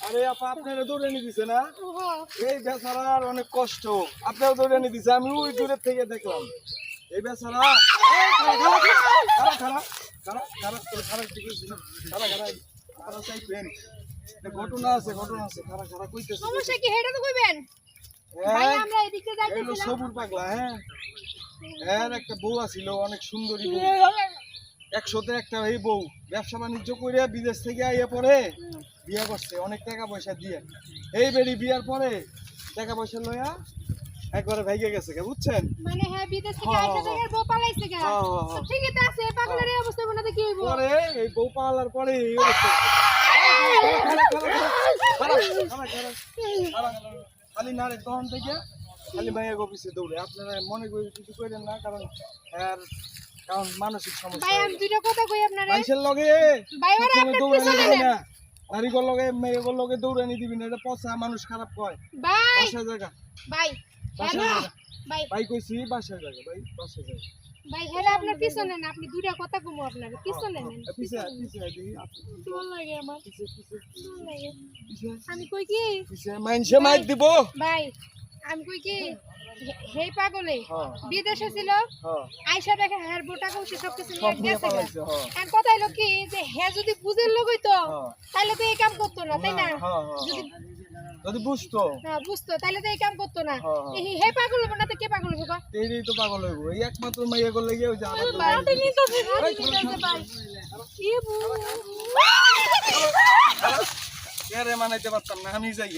আরে আপা আপনারা দৌড়ে নিয়ে দিছে না এই বেচারার অনেক কষ্ট আপনারা দৌড়ে নিয়ে দিছে আমি ওই দূরের থেকে দেখলাম এই বেচারা ঘটনা আছে খারা খারা কইতেছে সমস্যা কি হেডা তো কইবেন ভাই আমরা এদিকে যাইতেছিলাম সবুর পাগলা হ্যাঁ একটা বউ আছিল অনেক সুন্দরী বউ 100তে একটা এই বউ ব্যবসা বাণিজ্য করে বিদেশ থেকে আইয়া পরে বিয়ে করছে অনেক টাকা পয়সা দিয়ে এই বেরি বিয়ার পরে টাকা পয়সা লইয়া একবারে ভাইগে গেছে বুঝছেন মানে হ্যাঁ বিদেশ থেকে আইসা থেকে বউ পালাইছে গা ঠিকই তো আছে পাগলের এই অবস্থা বনাতে কি হইব পরে এই বউ পালার পরে এই অবস্থা খালি নারে তখন থেকে খালি ভাইয়া অফিসে দৌড়ে আপনারা মনে করে কিছু করেন না কারণ মানসিক সমস্যা ভাই আমি দুটো কথা কই আপনারে মানুষের লগে ভাই ওরা আপনি পিছনে নেন নারীগর লগে মেয়েগর লগে দৌড়ানি দিবি না এটা পচা মানুষ খারাপ কয় ভাই বাসা জায়গা ভাই হ্যালো ভাই ভাই কইছি বাসা জায়গা ভাই বাসা জায়গা ভাই হেরা আপনার পিছনে না আপনি দুটো কথা কমু আপনার পিছনে নেন পিছে দেখি ভাল লাগে আমার পিছে ভাল লাগে আমি কই কি পিছে মাইনসে মাইক দিব ভাই আমি কই কি হেই পাগলে বিদেশে ছিল হ্যাঁ আইসা দেখে হের বোটা কইছে সব কিছু নিয়ে গেছে পালাইছে হ্যাঁ আর কথা হলো কি যে হে যদি বুঝের লোক হইতো তাহলে তো এই কাম করতো না তাই না যদি বুঝতো হ্যাঁ বুঝতো তাহলে তো এই কাম করতো না হে পাগল হবে না তো কে পাগল হবে এইটাই তো পাগল হইব এই একমাত্র মাইয়া করলে গিয়ে ওই যে বাড়িতে নিতে ভাই কি আরে মানাইতে পারতাম না আমি যাই